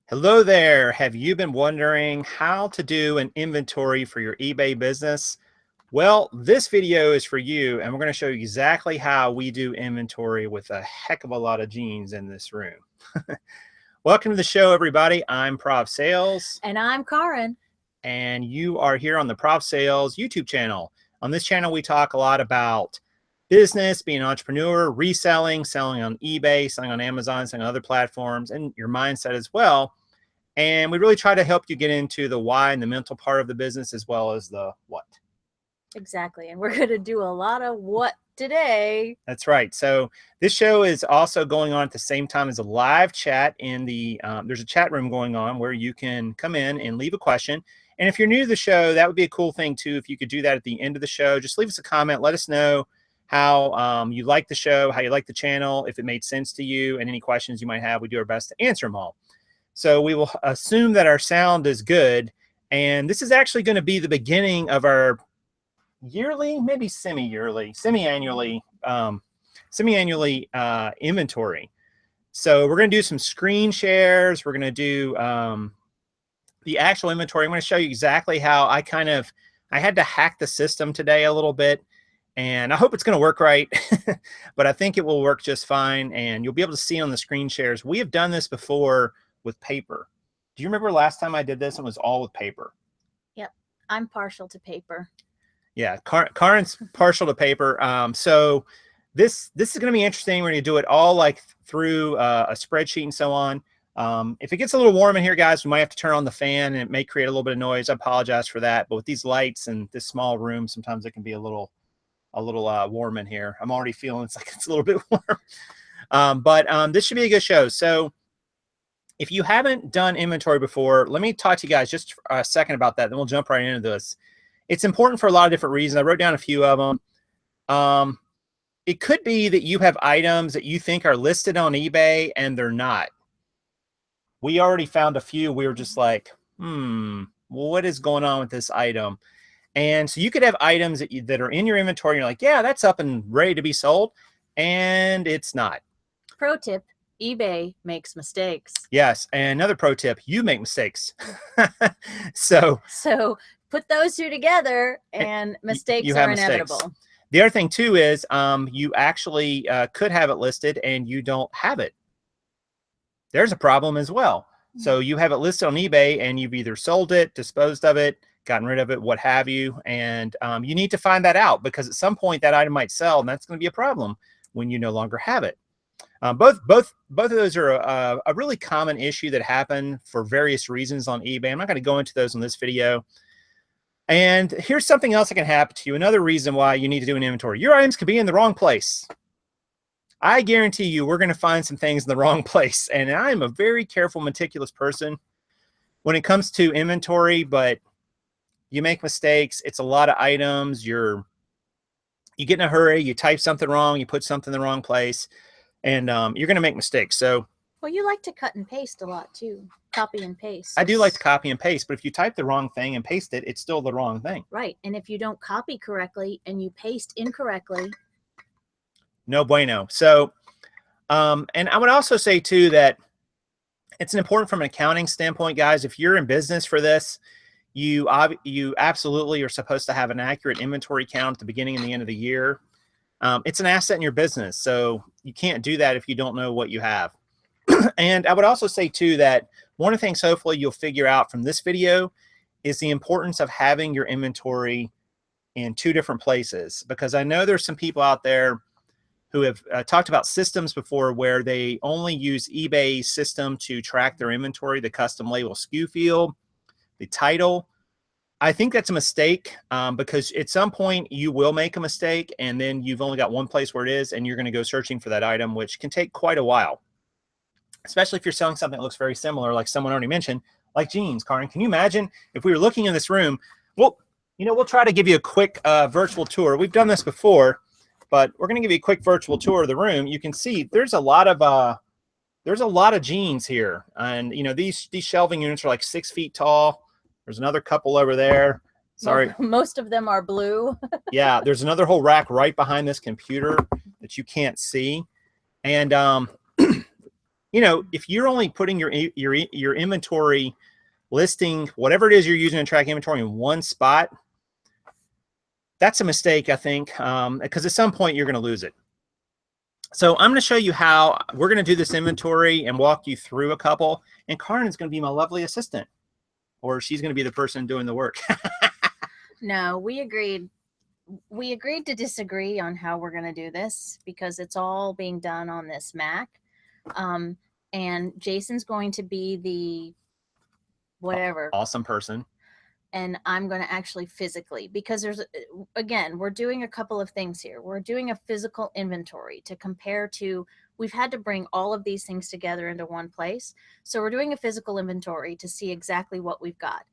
Hello there. Have you been wondering how to do an inventory for your eBay business? Well, this video is for you, and we're going to show you exactly how we do inventory with a heck of a lot of jeans in this room. Welcome to the show, everybody. I'm Prof Sales. And I'm Karin. And you are here on the Prof Sales YouTube channel. On this channel, we talk a lot about business, being an entrepreneur, reselling, selling on eBay, selling on Amazon, selling on other platforms, and your mindset as well. And we really try to help you get into the why and the mental part of the business as well as the what. Exactly. And we're going to do a lot of what today. That's right. So this show is also going on at the same time as a live chat in the, there's a chat room going on where you can come in and leave a question. And if you're new to the show, that would be a cool thing too. If you could do that at the end of the show, just leave us a comment. Let us know how you like the show, how you like the channel, if it made sense to you, and any questions you might have. We do our best to answer them all. So we will assume that our sound is good. And this is actually going to be the beginning of our yearly, maybe semi-annually inventory. So we're going to do some screen shares. We're going to do the actual inventory. I'm going to show you exactly how I had to hack the system today a little bit. And I hope it's going to work right, but I think it will work just fine. And you'll be able to see on the screen shares. We have done this before with paper. Do you remember last time I did this? It was all with paper. Yep. I'm partial to paper. Yeah. Karin's partial to paper. So this is going to be interesting. We're going to do it all like through a spreadsheet and so on. If it gets a little warm in here, guys, we might have to turn on the fan and it may create a little bit of noise. I apologize for that. But with these lights and this small room, sometimes it can be a little warm in here. I'm already feeling it's a little bit warm. But this should be a good show. So if you haven't done inventory before, let me talk to you guys just a second about that. Then we'll jump right into this. It's important for a lot of different reasons. I wrote down a few of them. It could be that you have items that you think are listed on eBay and they're not. We already found a few. We were just like, well, what is going on with this item? And so you could have items that are in your inventory. And you're like, yeah, that's up and ready to be sold. And it's not. Pro tip, eBay makes mistakes. Yes. And another pro tip, you make mistakes. So put those two together and mistakes are inevitable. The other thing too is you actually could have it listed and you don't have it. There's a problem as well. So you have it listed on eBay and you've either sold it, disposed of it, gotten rid of it, what have you. And you need to find that out because at some point that item might sell and that's going to be a problem when you no longer have it. Both of those are a really common issue that happen for various reasons on eBay. I'm not going to go into those in this video. And here's something else that can happen to you. Another reason why you need to do an inventory. Your items could be in the wrong place. I guarantee you we're going to find some things in the wrong place. And I'm a very careful, meticulous person when it comes to inventory, but you make mistakes. It's a lot of items. You get in a hurry. You type something wrong. You put something in the wrong place. And you're going to make mistakes. So, well, you like to cut and paste a lot too. Copy and paste. I do like to copy and paste, but if you type the wrong thing and paste it, it's still the wrong thing. Right. And if you don't copy correctly and you paste incorrectly, no bueno. So, and I would also say too that it's important from an accounting standpoint, guys. If you're in business for this, you absolutely are supposed to have an accurate inventory count at the beginning and the end of the year. It's an asset in your business, so you can't do that if you don't know what you have. And I would also say too that one of the things hopefully you'll figure out from this video is the importance of having your inventory in two different places, because I know there's some people out there who have talked about systems before where they only use eBay's system to track their inventory, the custom label SKU field, the title. I think that's a mistake because at some point you will make a mistake and then you've only got one place where it is and you're going to go searching for that item, which can take quite a while, especially if you're selling something that looks very similar, like someone already mentioned, like jeans. Karin, can you imagine if we were looking in this room? Well, we'll try to give you a quick virtual tour. We've done this before, but we're going to give you a quick virtual tour of the room. You can see there's a lot of jeans here. And, these shelving units are like 6 feet tall. There's another couple over there. Sorry. Most of them are blue. Yeah, there's another whole rack right behind this computer that you can't see. And you know, if you're only putting your inventory listing, whatever it is you're using to track inventory in one spot, that's a mistake, I think, because at some point you're going to lose it. So I'm going to show you how we're going to do this inventory and walk you through a couple. And Karen is going to be my lovely assistant, or she's going to be the person doing the work. No, we agreed. We agreed to disagree on how we're going to do this because it's all being done on this Mac. And Jason's going to be the whatever. Awesome person. And I'm going to actually physically, because there's, again, we're doing a couple of things here. We're doing a physical inventory to compare to, we've had to bring all of these things together into one place. So we're doing a physical inventory to see exactly what we've got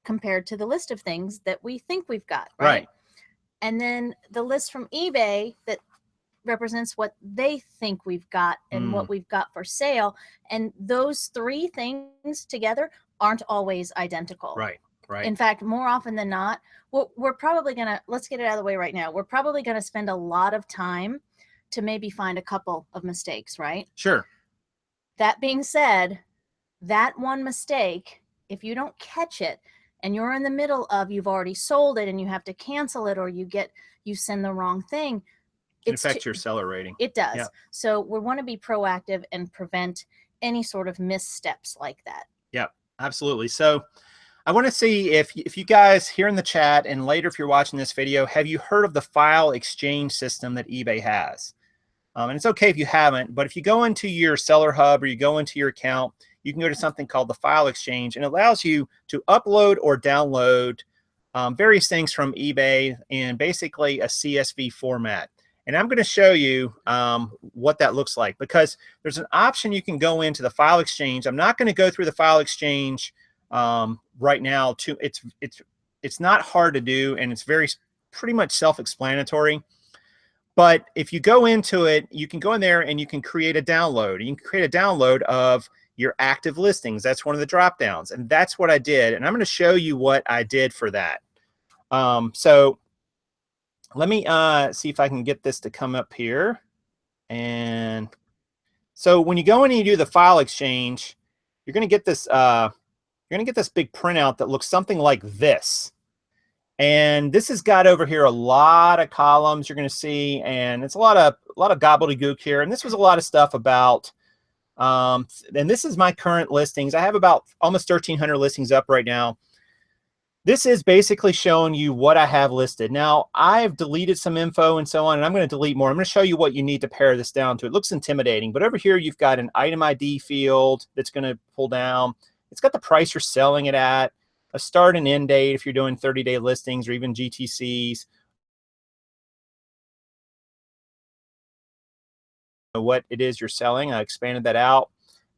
compared to the list of things that we think we've got. Right. And then the list from eBay that represents what they think we've got and what we've got for sale. And those three things together aren't always identical. Right. Right. In fact, more often than not, we're probably going to, let's get it out of the way right now. We're probably going to spend a lot of time to maybe find a couple of mistakes, right? Sure. That being said, that one mistake, if you don't catch it and you're in the middle of, you've already sold it and you have to cancel it, or you send the wrong thing, it affects your seller rating. It does. Yeah. So we want to be proactive and prevent any sort of missteps like that. Yeah, absolutely. So I want to see if you guys here in the chat and later if you're watching this video, have you heard of the file exchange system that eBay has? And it's okay if you haven't, but if you go into your seller hub or you go into your account, you can go to something called the file exchange, and it allows you to upload or download various things from eBay in basically a CSV format. And I'm going to show you what that looks like, because there's an option you can go into the file exchange. I'm not going to go through the file exchange right now. It's not hard to do, and it's pretty much self-explanatory. But if you go into it, you can go in there and you can create a download. You can create a download of your active listings. That's one of the drop downs, and that's what I did. And I'm going to show you what I did for that. So let me see if I can get this to come up here. And so when you go in and you do the file exchange, you're going to get this. You're going to get this big printout that looks something like this. And this has got over here a lot of columns you're going to see, and it's a lot of gobbledygook here. And this was a lot of stuff about, and this is my current listings. I have about almost 1,300 listings up right now. This is basically showing you what I have listed. Now, I've deleted some info and so on, and I'm going to delete more. I'm going to show you what you need to pare this down to. It looks intimidating, but over here you've got an item ID field that's going to pull down. It's got the price you're selling it at, a start and end date if you're doing 30-day listings or even GTCs. What it is you're selling. I expanded that out.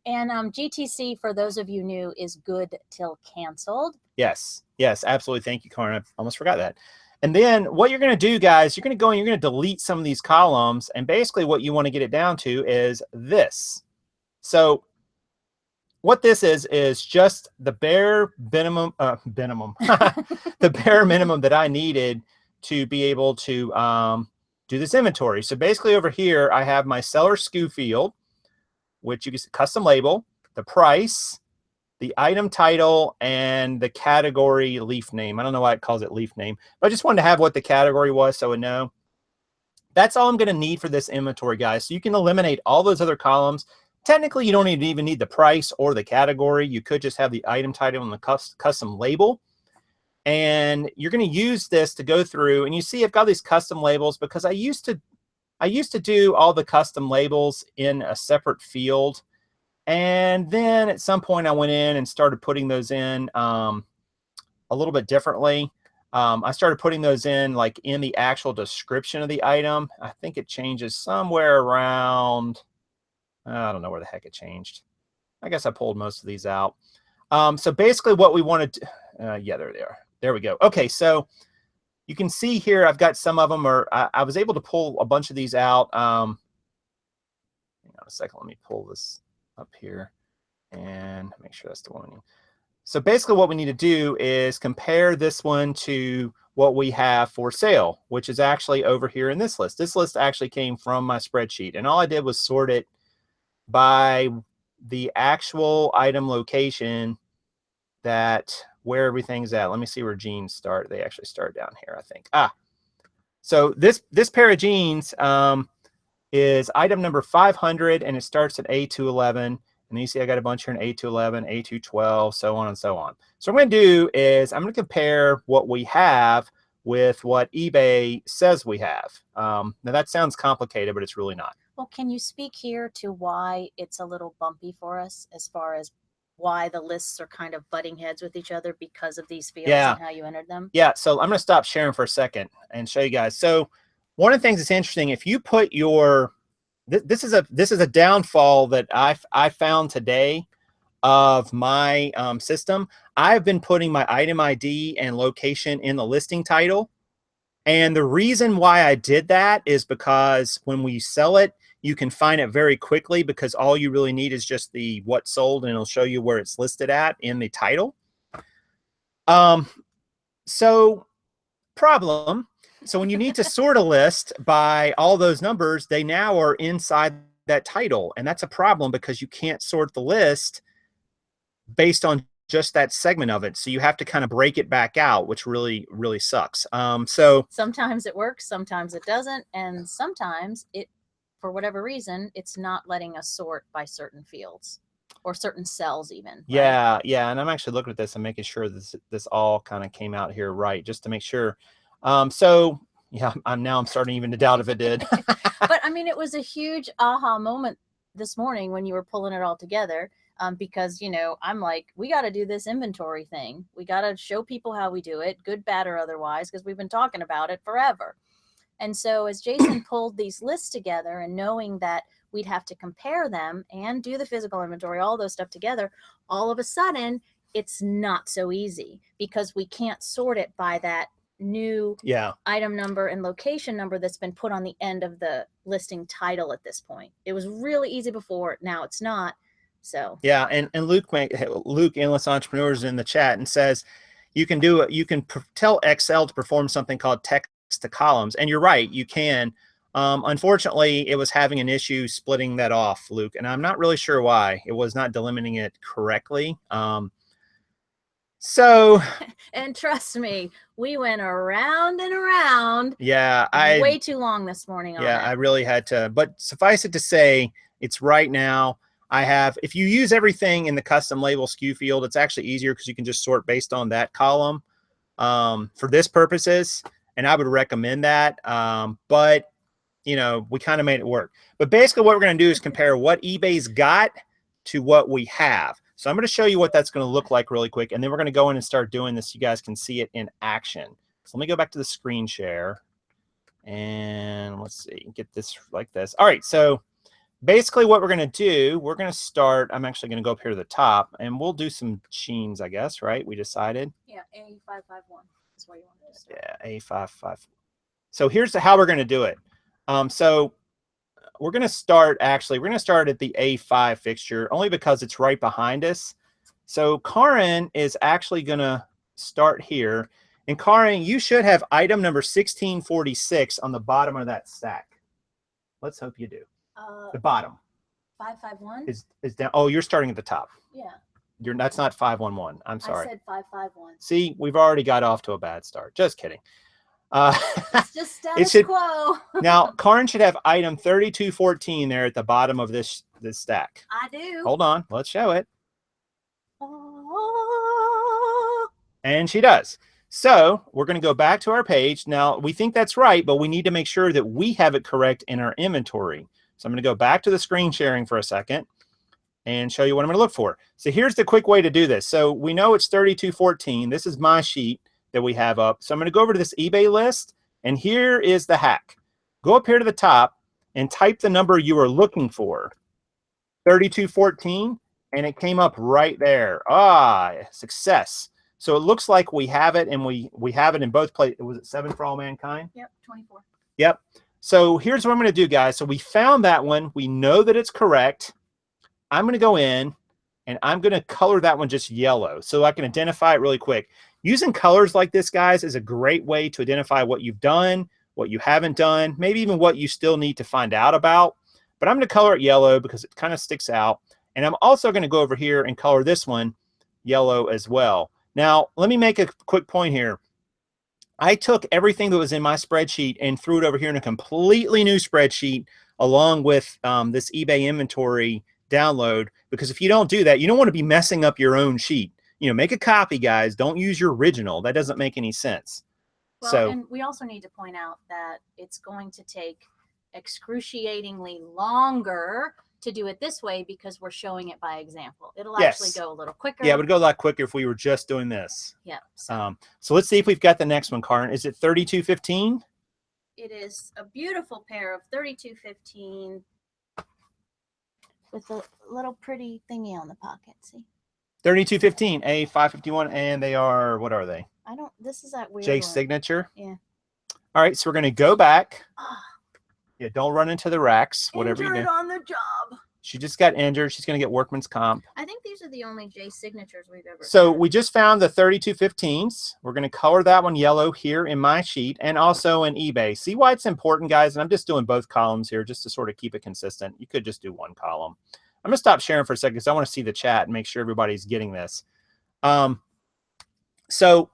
And GTC, for those of you new, is good till canceled. Yes, yes, absolutely. Thank you, Karen. I almost forgot that. And then what you're going to do, guys, you're going to go and you're going to delete some of these columns. And basically what you want to get it down to is this. So what this is just the bare minimum, the bare minimum that I needed to be able to do this inventory. So basically over here, I have my seller SKU field, which you can see custom label, the price, the item title, and the category leaf name. I don't know why it calls it leaf name, but I just wanted to have what the category was so I would know. That's all I'm going to need for this inventory, guys. So you can eliminate all those other columns. Technically, you don't even need the price or the category. You could just have the item title and the custom label. And you're going to use this to go through, and you see I've got these custom labels because I used to do all the custom labels in a separate field. And then at some point I went in and started putting those in a little bit differently. I started putting those in like in the actual description of the item. I think it changes somewhere around, I don't know where the heck it changed. I guess I pulled most of these out. So basically what we wanted to, yeah, there they are. There we go. Okay, so you can see here I've got some of them, or I was able to pull a bunch of these out. Hang on a second, let me pull this up here and make sure that's the one. So basically what we need to do is compare this one to what we have for sale, which is actually over here in this list. This list actually came from my spreadsheet, and all I did was sort it by the actual item location that where everything's at. Let me see where jeans start. They actually start down here, I think. So this pair of jeans is item number 500, and it starts at A211. And you see I got a bunch here in A211, A212, so on and so on. So what I'm going to do is I'm going to compare what we have with what eBay says we have. Now that sounds complicated, but it's really not. Well, can you speak here to why it's a little bumpy for us as far as why the lists are kind of butting heads with each other because of these fields and how you entered them? Yeah, so I'm going to stop sharing for a second and show you guys. So one of the things that's interesting, if you put your, this is a downfall that I found today of my system. I've been putting my item ID and location in the listing title. And the reason why I did that is because when we sell it, you can find it very quickly because all you really need is just the what sold, and it'll show you where it's listed at in the title. So problem. So when you need to sort a list by all those numbers, they now are inside that title. And that's a problem because you can't sort the list based on just that segment of it. So you have to kind of break it back out, which really, really sucks. So sometimes it works, sometimes it doesn't. And sometimes it, for whatever reason, it's not letting us sort by certain fields or certain cells even. Yeah. Right? Yeah. And I'm actually looking at this and making sure this all kind of came out here right, just to make sure. So yeah, I'm starting even to doubt if it did. But I mean, it was a huge aha moment this morning when you were pulling it all together. Because, you know, I'm like, we got to do this inventory thing. We got to show people how we do it, good, bad, or otherwise, because we've been talking about it forever. And so as Jason pulled these lists together and knowing that we'd have to compare them and do the physical inventory, all those stuff together, all of a sudden, it's not so easy because we can't sort it by that new item number and location number that's been put on the end of the listing title at this point. It was really easy before. Now it's not. So yeah, and Luke Endless Entrepreneurs in the chat and says you can do it. You can tell Excel to perform something called text to columns, and you're right, you can. Unfortunately, it was having an issue splitting that off, Luke, and I'm not really sure why. It was not delimiting it correctly. So and trust me, we went around and around. Yeah, way too long this morning on it. I really had to, but suffice it to say, it's right now. I have, if you use everything in the custom label SKU field, it's actually easier because you can just sort based on that column for this purposes. And I would recommend that. But, you know, we kind of made it work. But basically what we're going to do is compare what eBay's got to what we have. So I'm going to show you what that's going to look like really quick. And then we're going to go in and start doing this so you guys can see it in action. So let me go back to the screen share. And let's see, get this like this. All right, so basically what we're going to do, we're going to start, I'm actually going to go up here to the top, and we'll do some jeans, I guess, right? We decided. Yeah, A551 is where you want to start. Yeah, A55. So here's how we're going to do it. So we're going to start, actually, we're going to start at the A5 fixture, only because it's right behind us. So Karin is actually going to start here. And Karin, you should have item number 1646 on the bottom of that stack. Let's hope you do. The bottom 551 is down. Oh, you're starting at the top. Yeah. That's not 511. I'm sorry. I said 551. See, we've already got off to a bad start. Just kidding. It's just status quo. Now, Karin should have item 3214 there at the bottom of this stack. I do. Hold on. Let's show it. Oh. And she does. So we're going to go back to our page. Now, we think that's right, but we need to make sure that we have it correct in our inventory. So I'm going to go back to the screen sharing for a second and show you what I'm going to look for. So here's the quick way to do this. So we know it's 3214. This is my sheet that we have up. So I'm going to go over to this eBay list, and here is the hack. Go up here to the top and type the number you are looking for, 3214, and it came up right there. Ah, success. So it looks like we have it, and we have it in both places. Was it 7 for All Mankind? Yep, 24. Yep. So here's what I'm going to do, guys. So we found that one. We know that it's correct. I'm going to go in, and I'm going to color that one just yellow so I can identify it really quick. Using colors like this, guys, is a great way to identify what you've done, what you haven't done, maybe even what you still need to find out about. but I'm going to color it yellow because it kind of sticks out. And I'm also going to go over here and color this one yellow as well. Now, let me make a quick point here. I took everything that was in my spreadsheet and threw it over here in a completely new spreadsheet along with this eBay inventory download, because if you don't do that, you don't want to be messing up your own sheet. You know, make a copy, guys. Don't use your original. That doesn't make any sense. Well, so, and we also need to point out that it's going to take excruciatingly longer to do it this way because we're showing it by example. It'll actually go a little quicker. Yeah, it would go a lot quicker if we were just doing this. Yeah. So let's see if we've got the next one, Karen. Is it 3215? It is a beautiful pair of 3215 with a little pretty thingy on the pocket. See? 3215, A551, and they are, what are they? I don't, this is that weird J one. signature? Yeah. All right, so we're going to go back. Yeah, don't run into the racks, whatever you do. Injured on the job. She just got injured. She's going to get workman's comp. I think these are the only J signatures we've ever So had. we just found the 3215s. We're going to color that one yellow here in my sheet and also in eBay. See why it's important, guys? And I'm just doing both columns here just to sort of keep it consistent. You could just do one column. I'm going to stop sharing for a second because I want to see the chat and make sure everybody's getting this. So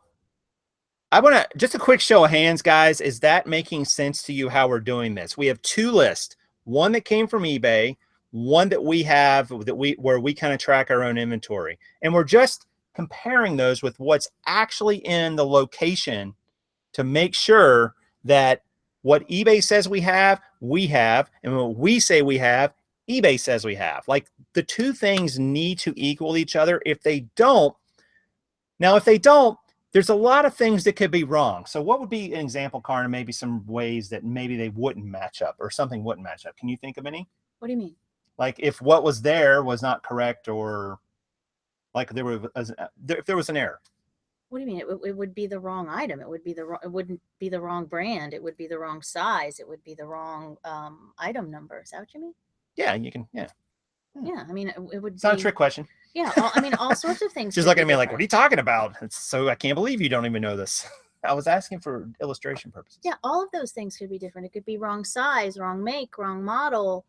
I want to, just a quick show of hands, guys. Is that making sense to you how we're doing this? We have two lists, one that came from eBay, one that we have where we kind of track our own inventory. And we're just comparing those with what's actually in the location to make sure that what eBay says we have, and what we say we have, eBay says we have. Like, the two things need to equal each other. If they don't, there's a lot of things that could be wrong. So what would be an example, Karen, maybe some ways that maybe they wouldn't match up or something wouldn't match up? Can you think of any? What do you mean? Like if what was there was not correct, or like if there was an error. What do you mean? It would be the wrong item. It wouldn't be the wrong brand. It would be the wrong size. It would be the wrong item number. Is that what you mean? Yeah, you can. Yeah. Yeah, I mean, it would. It's not a trick question. Yeah, I mean, all sorts of things. She's looking at me like, "What are you talking about?" So I can't believe you don't even know this. I was asking for illustration purposes. Yeah, all of those things could be different. It could be wrong size, wrong make, wrong model.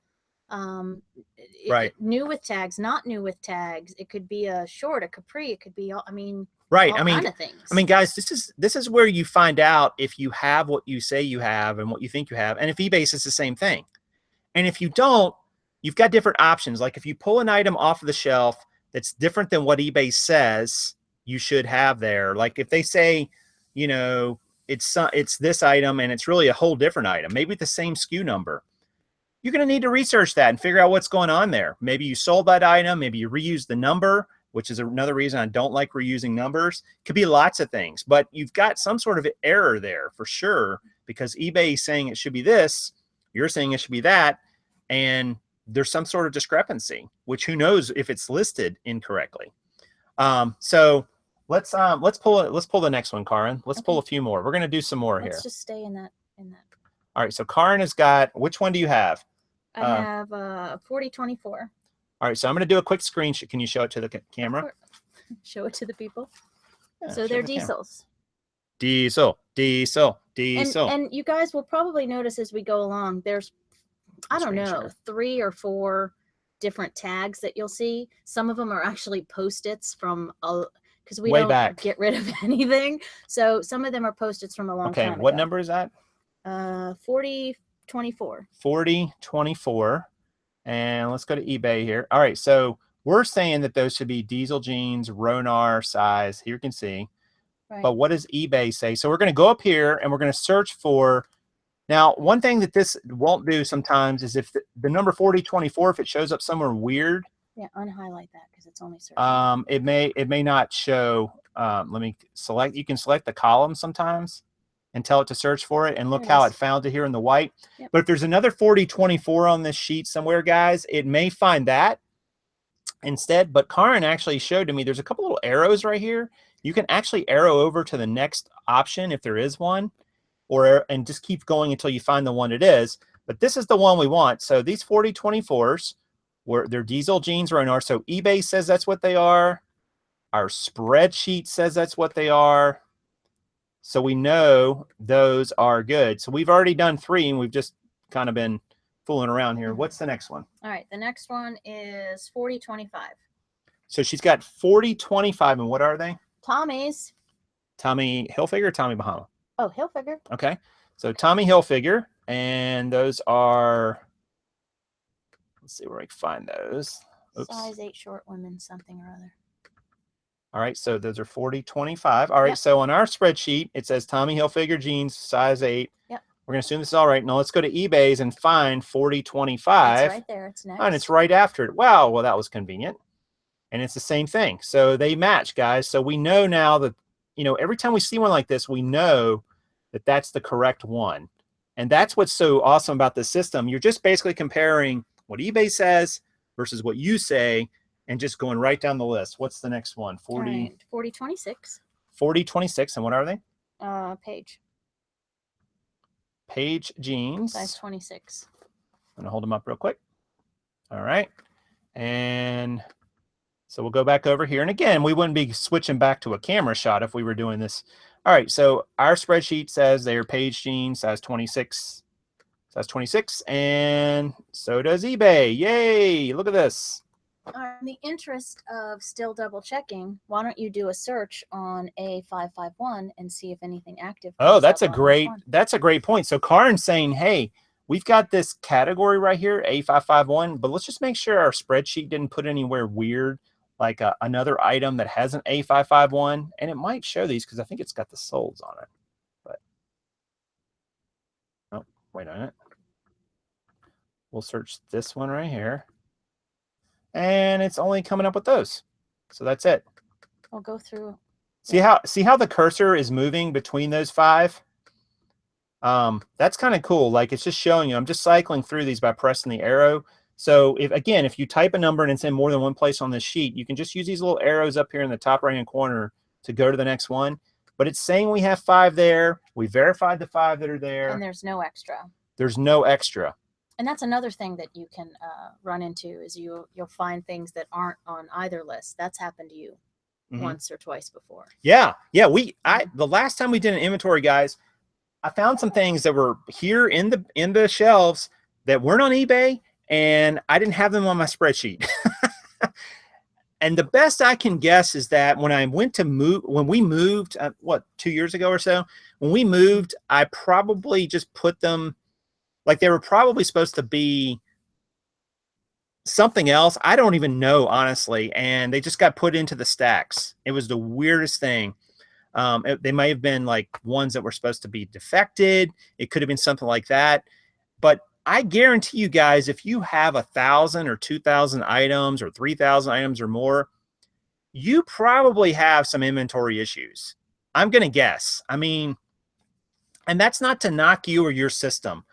Right. New with tags, not new with tags. It could be a short, a capri. It could be all. I mean. Right. All kind of things. I mean, guys, this is where you find out if you have what you say you have and what you think you have, and if eBay says the same thing. And if you don't, you've got different options. Like if you pull an item off of the shelf that's different than what eBay says you should have there. Like if they say, you know, it's this item and it's really a whole different item, maybe the same SKU number. You're going to need to research that and figure out what's going on there. Maybe you sold that item. Maybe you reused the number, which is another reason I don't like reusing numbers. Could be lots of things, but you've got some sort of error there for sure, because eBay is saying it should be this, you're saying it should be that, and there's some sort of discrepancy, which who knows if it's listed incorrectly. So let's pull the next one, Karen. Let's pull a few more. We're going to do some more here. Let's just stay in that. All right. So Karen has got, which one do you have? I have 4024. All right. So I'm going to do a quick screenshot. Can you show it to the camera? Show it to the people. Yeah, so they're diesels. Diesel. And you guys will probably notice as we go along, there's, I don't know, 3 or 4 different tags that you'll see. Some of them are actually Post-its from, because we don't get rid of anything. So some of them are Post-its from a long time ago. Okay, what number is that? 4024. 4024. And let's go to eBay here. All right, so we're saying that those should be diesel jeans, Ronar size. Here you can see. Right. But what does eBay say? So we're going to go up here and we're going to search for. Now, one thing that this won't do sometimes is if the number 4024, if it shows up somewhere weird. Yeah, unhighlight that because it's only searching. It may not show. Let me select. You can select the column sometimes and tell it to search for it, and look how it found it here in the white. Yep. But if there's another 4024 on this sheet somewhere, guys, it may find that instead. But Karen actually showed to me there's a couple little arrows right here. You can actually arrow over to the next option if there is one, and just keep going until you find the one it is. But this is the one we want. So these 4024s, they're diesel jeans Ronar. So eBay says that's what they are. Our spreadsheet says that's what they are. So we know those are good. So we've already done 3, and we've just kind of been fooling around here. What's the next one? All right. The next one is 40-25. So she's got 40-25, and what are they? Tommy's. Tommy Hilfiger or Tommy Bahama? Oh, Hilfiger. Okay. So Tommy Hilfiger, and those are, let's see where I can find those. Oops. Size 8 short women, something or other. All right, so those are 40-25. All right, Yep. so on our spreadsheet, it says Tommy Hilfiger jeans, size 8. Yep. We're going to assume this is all right. Now let's go to eBay's and find 40-25. It's right there. It's next. And it's right after it. Wow, well, that was convenient. And it's the same thing. So they match, guys. So we know now that, you know, every time we see one like this, we know that that's the correct one. And that's what's so awesome about this system. You're just basically comparing what eBay says versus what you say, and just going right down the list. What's the next one? 40-26. 40-26. And what are they? Page. Page jeans. Size 26. I'm going to hold them up real quick. All right. And so we'll go back over here. And again, we wouldn't be switching back to a camera shot if we were doing this. All right. So our spreadsheet says they are page jeans, size 26. Size 26. And so does eBay. Yay. Look at this. In the interest of still double checking, why don't you do a search on A551 and see if anything active? Oh, that's a great point. So Karin's saying, hey, we've got this category right here, A551, but let's just make sure our spreadsheet didn't put anywhere weird, like another item that has an A551, and it might show these because I think it's got the solds on it. But oh, wait a minute. We'll search this one right here. And it's only coming up with those. So that's it. We'll go through. See how the cursor is moving between those 5? That's kind of cool. Like, it's just showing you. I'm just cycling through these by pressing the arrow. So if you type a number and it's in more than one place on this sheet, you can just use these little arrows up here in the top right-hand corner to go to the next one. But it's saying we have 5 there. We verified the 5 that are there. And there's no extra. There's no extra. And that's another thing that you can run into is you'll find things that aren't on either list. That's happened to you once or twice before. Yeah. The last time we did an inventory, guys, I found some things that were here in the shelves that weren't on eBay, and I didn't have them on my spreadsheet. And the best I can guess is that when we moved, 2 years ago or so, when we moved, I probably just put them, like they were probably supposed to be something else. I don't even know, honestly. And they just got put into the stacks. It was the weirdest thing. They may have been like ones that were supposed to be defected. It could have been something like that. But I guarantee you guys, if you have 1,000 or 2,000 items or 3,000 items or more, you probably have some inventory issues. I'm going to guess. I mean, and that's not to knock you or your system.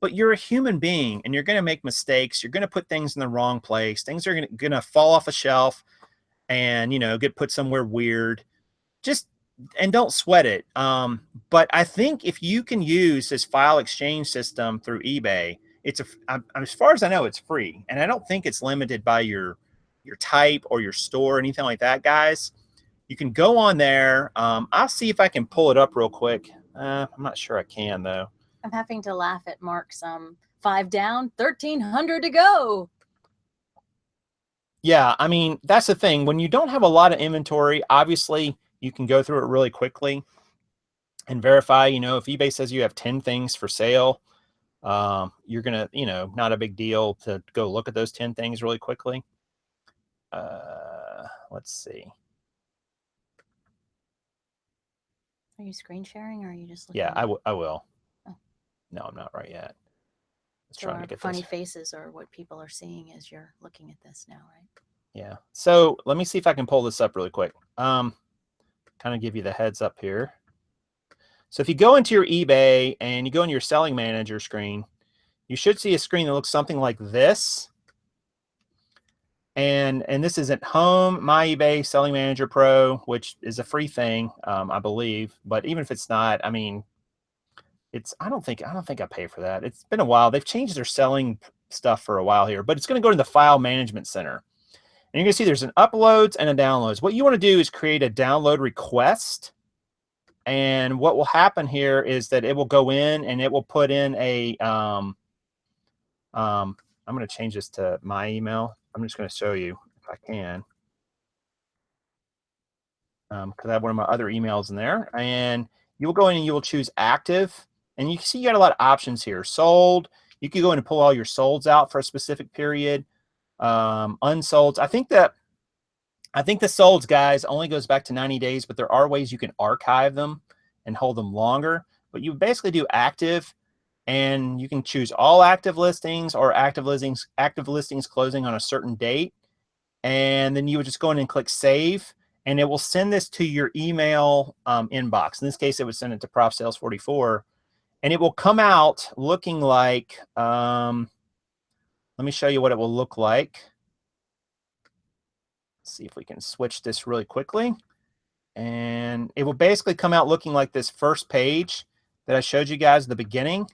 But you're a human being, and you're going to make mistakes. You're going to put things in the wrong place. Things are going to fall off a shelf and, get put somewhere weird. And don't sweat it. But I think if you can use this file exchange system through eBay, as far as I know, it's free. And I don't think it's limited by your type or your store or anything like that, guys. You can go on there. I'll see if I can pull it up real quick. I'm not sure I can, though. I'm having to laugh at Mark's 5 down, 1,300 to go. Yeah, I mean, that's the thing. When you don't have a lot of inventory, obviously you can go through it really quickly and verify, if eBay says you have 10 things for sale, you're going to, not a big deal to go look at those 10 things really quickly. Let's see. Are you screen sharing or are you just looking? Yeah, I will. No, I'm not right yet. So trying to get funny faces or what people are seeing as you're looking at this now, right? Yeah. So let me see if I can pull this up really quick. Kind of give you the heads up here. So if you go into your eBay and you go into your selling manager screen, you should see a screen that looks something like this. And this is at home, my eBay Selling Manager Pro, which is a free thing, I believe. But even if it's not, I mean, I don't think I pay for that. It's been a while. They've changed their selling stuff for a while here, but it's going to go to the file management center. And you're going to see there's an uploads and a downloads. What you want to do is create a download request. And what will happen here is that it will go in and it will put in a I'm going to change this to my email. I'm just going to show you if I can. Because I have one of my other emails in there. And you will go in and you will choose active. And you can see you got a lot of options here. Sold. You can go in and pull all your solds out for a specific period. Unsolds. I think the solds, guys, only goes back to 90 days, but there are ways you can archive them and hold them longer. But you basically do active, and you can choose all active listings or active listings closing on a certain date. And then you would just go in and click save, and it will send this to your email inbox. In this case, it would send it to Prof Sales 44, and it will come out looking like, let me show you what it will look like. Let's see if we can switch this really quickly. And it will basically come out looking like this first page that I showed you guys at the beginning,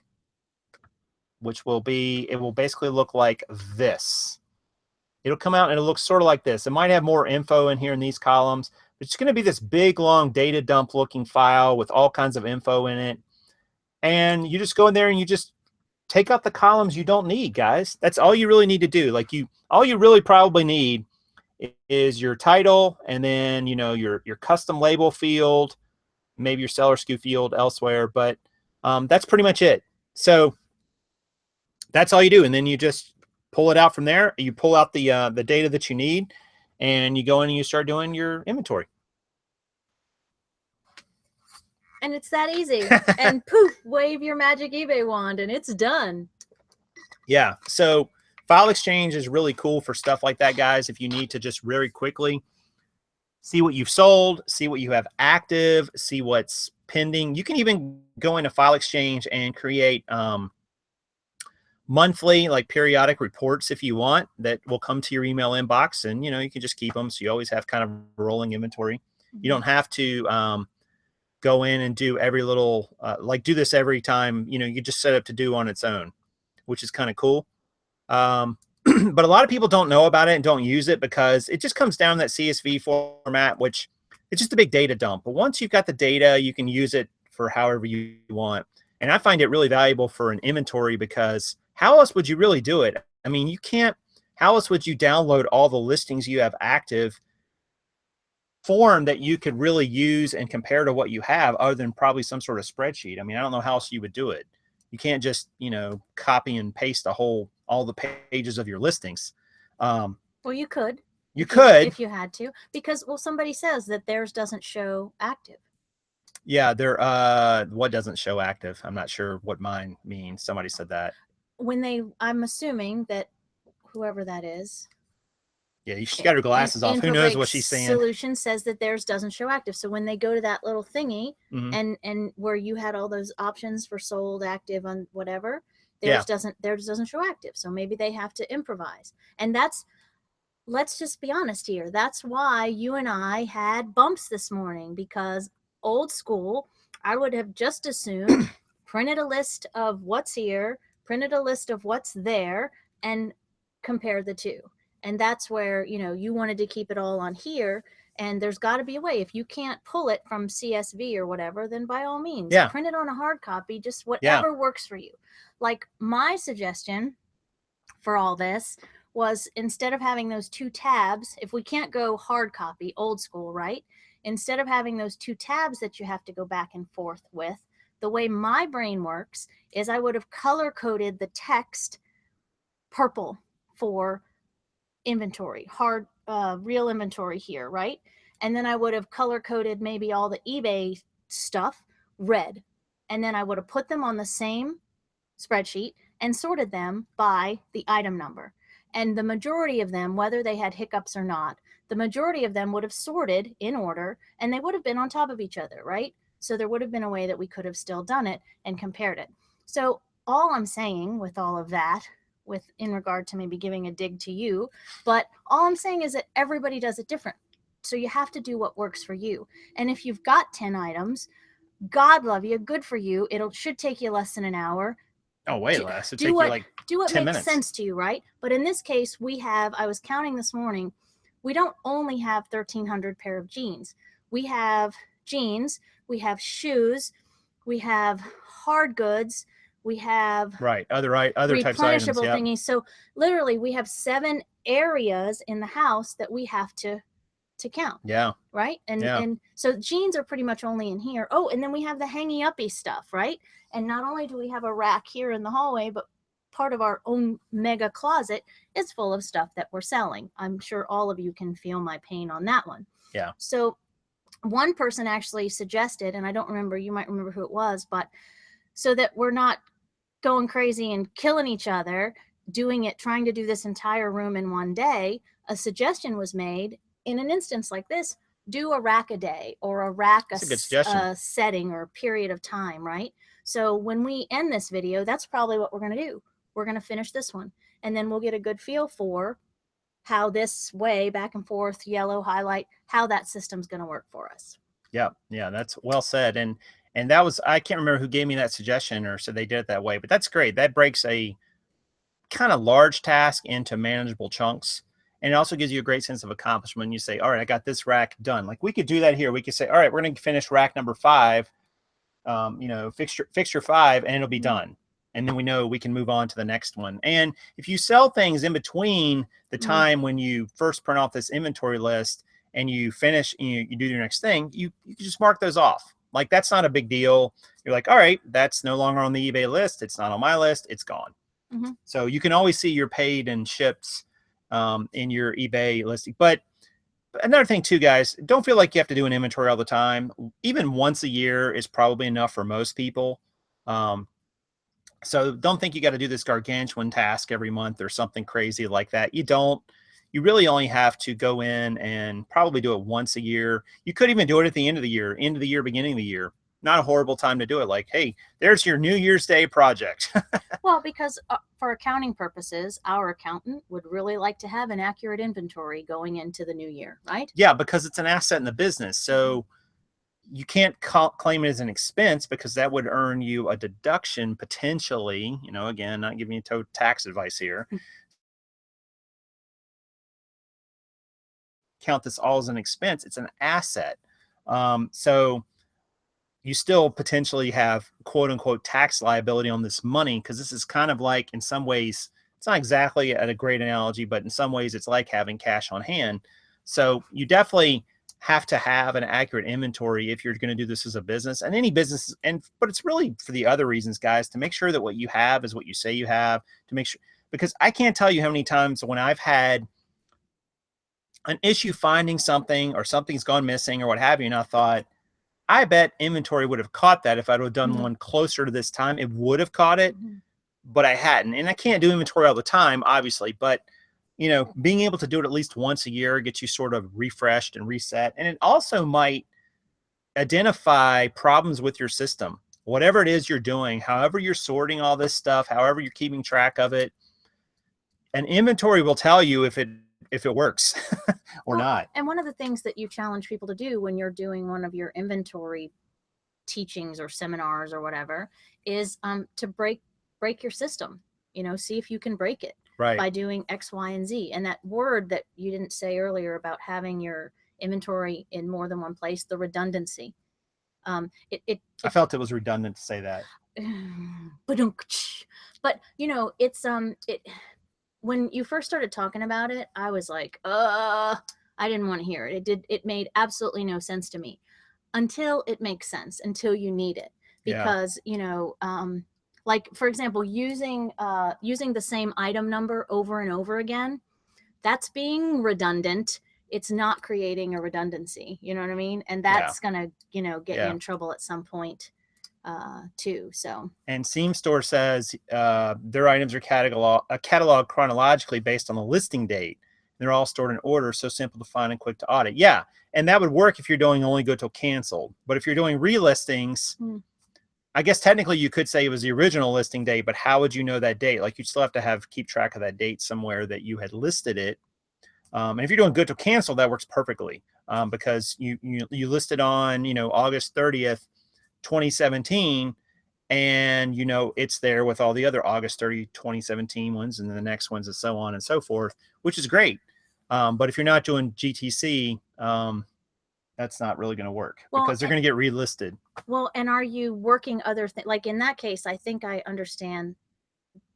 which will be, it will basically look like this. It'll come out and it'll look sort of like this. It might have more info in here in these columns. It's going to be this big, long data dump looking file with all kinds of info in it. And you just go in there and you just take out the columns you don't need, guys. That's all you really need to do. Like all you really probably need is your title, and then, you know, your custom label field, maybe your seller SKU field elsewhere, but that's pretty much it. So that's all you do. And then you just pull it out from there. You pull out the data that you need, and you go in and you start doing your inventory. And it's that easy. And poof, wave your magic eBay wand and it's done. Yeah. So File Exchange is really cool for stuff like that, guys. If you need to just very quickly see what you've sold, see what you have active, see what's pending. You can even go into File Exchange and create monthly, like periodic reports if you want, that will come to your email inbox, and, you know, you can just keep them. So you always have kind of rolling inventory. You don't have to go in and do every little, like do this every time, you know, you just set up to do on its own, which is kind of cool. But a lot of people don't know about it and don't use it because it just comes down to that CSV format, which it's just a big data dump. But once you've got the data, you can use it for however you want. And I find it really valuable for an inventory, because how else would you really do it? I mean, you can't, how else would you download all the listings you have active form that you could really use and compare to what you have, other than probably some sort of spreadsheet? I mean, I don't know how else you would do it. You can't just, you know, copy and paste all the pages of your listings. Well, you could. You could. If you had to, because, well, somebody says that theirs doesn't show active. Yeah, what doesn't show active? I'm not sure what mine means. Somebody said that. I'm assuming that whoever that is. Yeah, she's got her glasses off. Who knows what she's saying? Solution says that theirs doesn't show active. So when they go to that little thingy, and where you had all those options for sold, active, on whatever, theirs doesn't show active. So maybe they have to improvise. And let's just be honest here. That's why you and I had bumps this morning, because old school, I would have just as soon printed a list of what's here, printed a list of what's there, and compared the two. And that's where, you know, you wanted to keep it all on here, and there's got to be a way. If you can't pull it from CSV or whatever, then by all means, print it on a hard copy, just whatever works for you. Like, my suggestion for all this was, instead of having those two tabs, if we can't go hard copy, old school, right? Instead of having those two tabs that you have to go back and forth with, the way my brain works is I would have color coded the text purple for inventory, real inventory here, right? And then I would have color coded maybe all the eBay stuff red. And then I would have put them on the same spreadsheet and sorted them by the item number. And the majority of them, whether they had hiccups or not, the majority of them would have sorted in order, and they would have been on top of each other, right? So there would have been a way that we could have still done it and compared it. So all I'm saying with all of that, in regard to maybe giving a dig to you, but all I'm saying is that everybody does it different. So you have to do what works for you. And if you've got 10 items, God love you, good for you. Should take you less than an hour. Oh, way less. It'd take you like 10 minutes. Do what makes sense to you, right? But in this case, I was counting this morning, we don't only have 1,300 pair of jeans. We have jeans, we have shoes, we have hard goods, we have other types of items. replenishable Yep. thingies. So literally we have 7 areas in the house that we have to count. Yeah. Right. And so jeans are pretty much only in here. Oh, and then we have the hanging uppy stuff, right? And not only do we have a rack here in the hallway, but part of our own mega closet is full of stuff that we're selling. I'm sure all of you can feel my pain on that one. Yeah. So one person actually suggested, and I don't remember, you might remember who it was, but so that we're not going crazy and killing each other, trying to do this entire room in one day, a suggestion was made in an instance like this, do a rack a day or a rack a setting or a period of time, right? So when we end this video, that's probably what we're going to do. We're going to finish this one, and then we'll get a good feel for how this way back and forth, yellow highlight, how that system's going to work for us. Yeah. Yeah. That's well said. And that was, I can't remember who gave me that suggestion or said they did it that way, but that's great. That breaks a kind of large task into manageable chunks. And it also gives you a great sense of accomplishment. You say, all right, I got this rack done. Like we could do that here. We could say, all right, we're going to finish rack number 5, fixture 5, and it'll be done. And then we know we can move on to the next one. And if you sell things in between the time when you first print off this inventory list and you finish, you do your next thing, you can just mark those off. Like that's not a big deal. You're like, all right, that's no longer on the eBay list. It's not on my list. It's gone. So you can always see your paid and ships in your eBay listing. But another thing too, guys, don't feel like you have to do an inventory all the time. Even once a year is probably enough for most people. So don't think you got to do this gargantuan task every month or something crazy like that. You don't. You really only have to go in and probably do it once a year. You could even do it at the end of the year, beginning of the year. Not a horrible time to do it. Like, hey, there's your New Year's Day project. Well, because for accounting purposes, our accountant would really like to have an accurate inventory going into the new year, right? Yeah, because it's an asset in the business. So you can't claim it as an expense because that would earn you a deduction potentially. Again, not giving you total tax advice here. Count this all as an expense. It's an asset. So you still potentially have quote unquote tax liability on this money, because this is kind of like, in some ways, it's not exactly a great analogy, but in some ways it's like having cash on hand. So you definitely have to have an accurate inventory if you're going to do this as a business, and any business. But it's really for the other reasons, guys, to make sure that what you have is what you say you have, to make sure, because I can't tell you how many times when I've had an issue finding something or something's gone missing or what have you, and I thought, I bet inventory would have caught that if I'd have done one closer to this time. It would have caught it, but I hadn't. And I can't do inventory all the time, obviously, but being able to do it at least once a year gets you sort of refreshed and reset. And it also might identify problems with your system, whatever it is you're doing, however you're sorting all this stuff, however you're keeping track of it. An inventory will tell you if it works or not. And one of the things that you challenge people to do when you're doing one of your inventory teachings or seminars or whatever is to break your system. See if you can break it by doing X, Y, and Z. And that word that you didn't say earlier about having your inventory in more than one place, the redundancy. I felt it was redundant to say that. But it's when you first started talking about it, I was like, I didn't want to hear it. It made absolutely no sense to me until it makes sense, until you need it. Because, like, for example, using the same item number over and over again, that's being redundant. It's not creating a redundancy. You know what I mean? And that's going to, get you in trouble at some point. Too. So, and Seam Store says their items are cataloged chronologically based on the listing date. They're all stored in order, so simple to find and quick to audit. Yeah, and that would work if you're doing only go till canceled. But if you're doing relistings, I guess technically you could say it was the original listing date, but how would you know that date? Like, you'd still have to keep track of that date somewhere that you had listed it. And if you're doing good till cancel, that works perfectly because you listed on August 30th. 2017, and it's there with all the other August 30 2017 ones and then the next ones and so on and so forth, which is great. But if you're not doing GTC, that's not really going to work Well, because they're going to get relisted. Well, and are you working other things? Like in that case, I think I understand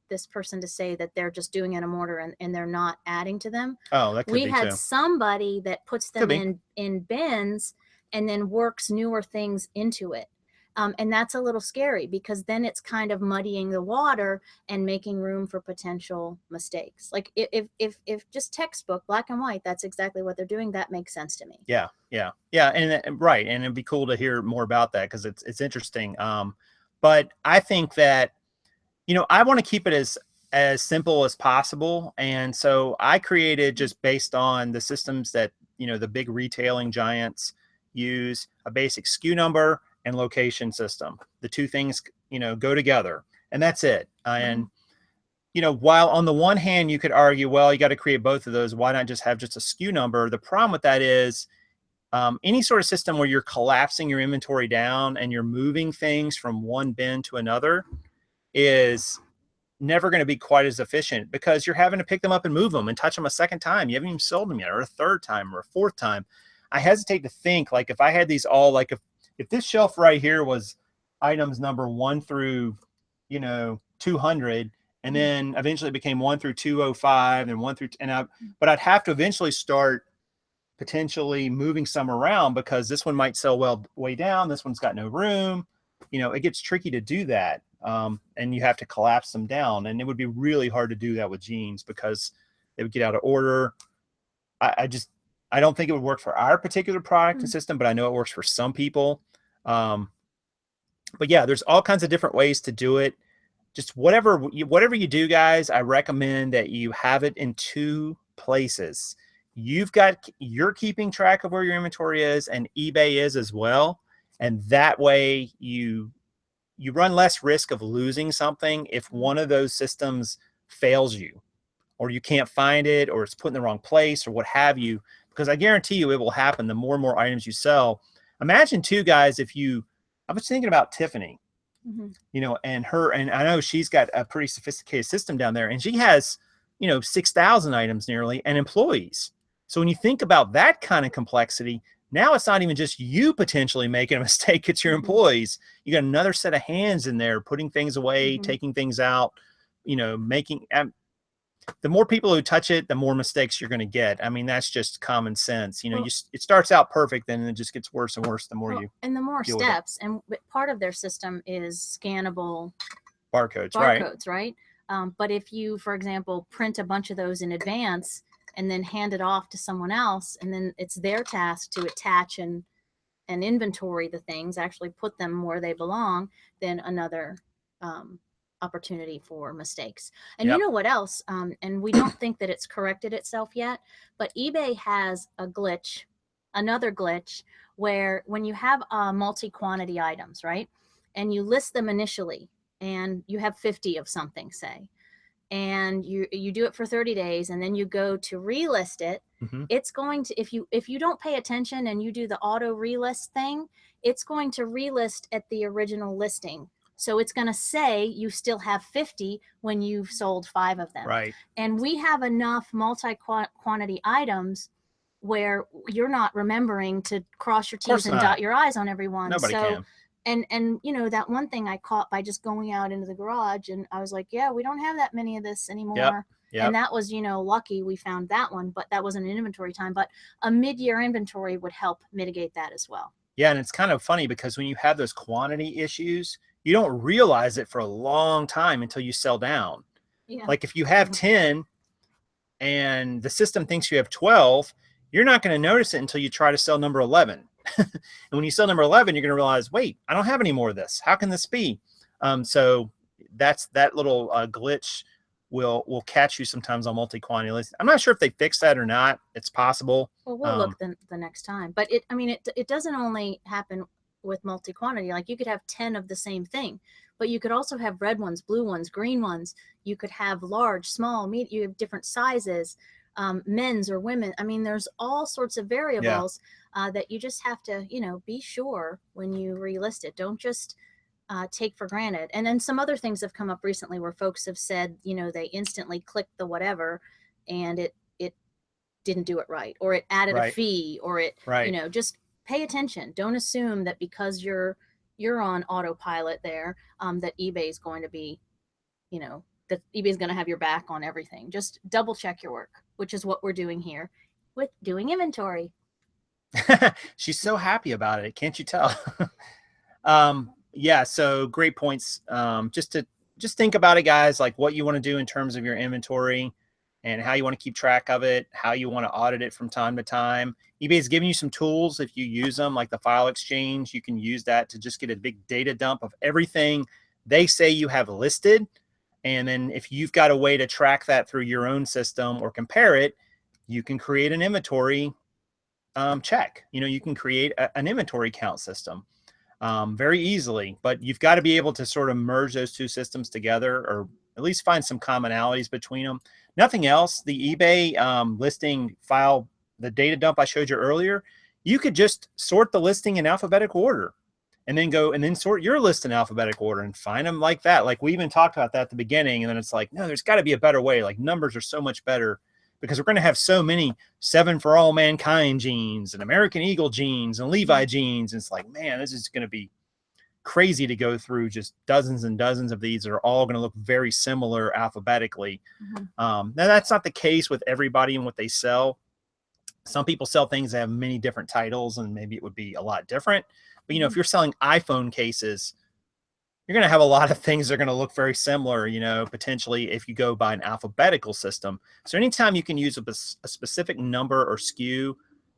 this person to say that they're just doing an order and they're not adding to them. Oh, that could We be had too. somebody that puts Could them be. in bins and then works newer things into it. And that's a little scary because then it's kind of muddying the water and making room for potential mistakes. Like if just textbook black and white, that's exactly what they're doing. That makes sense to me. Yeah, and right, and it'd be cool to hear more about that because it's interesting. But I think that I want to keep it as simple as possible, and so I created, just based on the systems that the big retailing giants use, a basic SKU number and location system. The two things go together, and that's it. And while on the one hand you could argue, well, you got to create both of those, why not just have just a SKU number? The problem with that is any sort of system where you're collapsing your inventory down and you're moving things from one bin to another is never going to be quite as efficient because you're having to pick them up and move them and touch them a second time. You haven't even sold them yet, or a third time, or a fourth time. I hesitate to think, like, if I had these all, like if this shelf right here was items number 1 through 200, and then eventually it became 1 through 205 and 1 through, but I'd have to eventually start potentially moving some around because this one might sell well way down, this one's got no room. It gets tricky to do that. And you have to collapse them down, and it would be really hard to do that with jeans because they would get out of order. I don't think it would work for our particular product and system, but I know it works for some people. But yeah, there's all kinds of different ways to do it. Just whatever you do, guys, I recommend that you have it in 2 places. You're keeping track of where your inventory is, and eBay is as well. And that way you run less risk of losing something if one of those systems fails you, or you can't find it, or it's put in the wrong place, or what have you, because I guarantee you it will happen the more and more items you sell. Imagine too, guys, I was thinking about Tiffany, and I know she's got a pretty sophisticated system down there, and she has, 6,000 items nearly, and employees. So when you think about that kind of complexity, now it's not even just you potentially making a mistake, it's your employees. You got another set of hands in there, putting things away, taking things out, making, the more people who touch it, the more mistakes you're going to get. I mean, that's just common sense. It starts out perfect, then it just gets worse and worse the more and the more steps. And part of their system is scannable barcodes, right? But if you, for example, print a bunch of those in advance and then hand it off to someone else, and then it's their task to attach and inventory the things, actually put them where they belong, then another opportunity for mistakes. And you know what else? And we don't think that it's corrected itself yet, but eBay has another glitch, where when you have multi-quantity items, right, and you list them initially, and you have 50 of something, say, and you do it for 30 days, and then you go to relist it, it's going to, if you don't pay attention and you do the auto relist thing, it's going to relist at the original listing. So it's going to say you still have 50 when you've sold 5 of them. Right. And we have enough multi-quantity items where you're not remembering to cross your T's and dot your I's on everyone. Nobody can. And that one thing I caught by just going out into the garage, and I was like, yeah, we don't have that many of this anymore. Yep. And that was, lucky we found that one, but that wasn't an inventory time. But a mid-year inventory would help mitigate that as well. Yeah, and it's kind of funny because when you have those quantity issues, you don't realize it for a long time until you sell down. Yeah. Like if you have 10 and the system thinks you have 12, you're not going to notice it until you try to sell number 11. And when you sell number 11, you're going to realize, wait, I don't have any more of this. How can this be? So that little glitch will catch you sometimes on multi-quantity lists. I'm not sure if they fixed that or not. It's possible. Well, we'll look the next time. But it doesn't only happen with multi-quantity. Like you could have 10 of the same thing, but you could also have red ones, blue ones, green ones. You could have large, small, medium. You have different sizes, men's or women. I mean, there's all sorts of variables that you just have to, be sure when you relist it. Don't just take for granted. And then some other things have come up recently where folks have said, they instantly clicked the whatever and it didn't do it right, or it added a fee, or it, just pay attention. Don't assume that because you're on autopilot there, that eBay is going to be, that eBay is going to have your back on everything. Just double check your work, which is what we're doing here with doing inventory. She's so happy about it. Can't you tell? Yeah. So great points. Just think about it, guys, like what you want to do in terms of your inventory and how you want to keep track of it, how you want to audit it from time to time. eBay is giving you some tools. If you use them, like the file exchange, you can use that to just get a big data dump of everything they say you have listed. And then if you've got a way to track that through your own system or compare it, you can create an inventory check. You can create an inventory count system very easily, but you've got to be able to sort of merge those two systems together, or at least find some commonalities between them. Nothing else. The eBay listing file, the data dump I showed you earlier, you could just sort the listing in alphabetical order and then go and then sort your list in alphabetical order and find them like that. Like we even talked about that at the beginning. And then it's like, no, there's got to be a better way. Like numbers are so much better because we're going to have so many 7 for All Mankind jeans and American Eagle jeans and Levi jeans. And it's like, man, this is going to be crazy to go through just dozens and dozens of these that are all going to look very similar alphabetically. Now that's not the case with everybody and what they sell. Some people sell things that have many different titles and maybe it would be a lot different. But, if you're selling iPhone cases, you're going to have a lot of things that are going to look very similar, potentially if you go by an alphabetical system. So anytime you can use a specific number or SKU,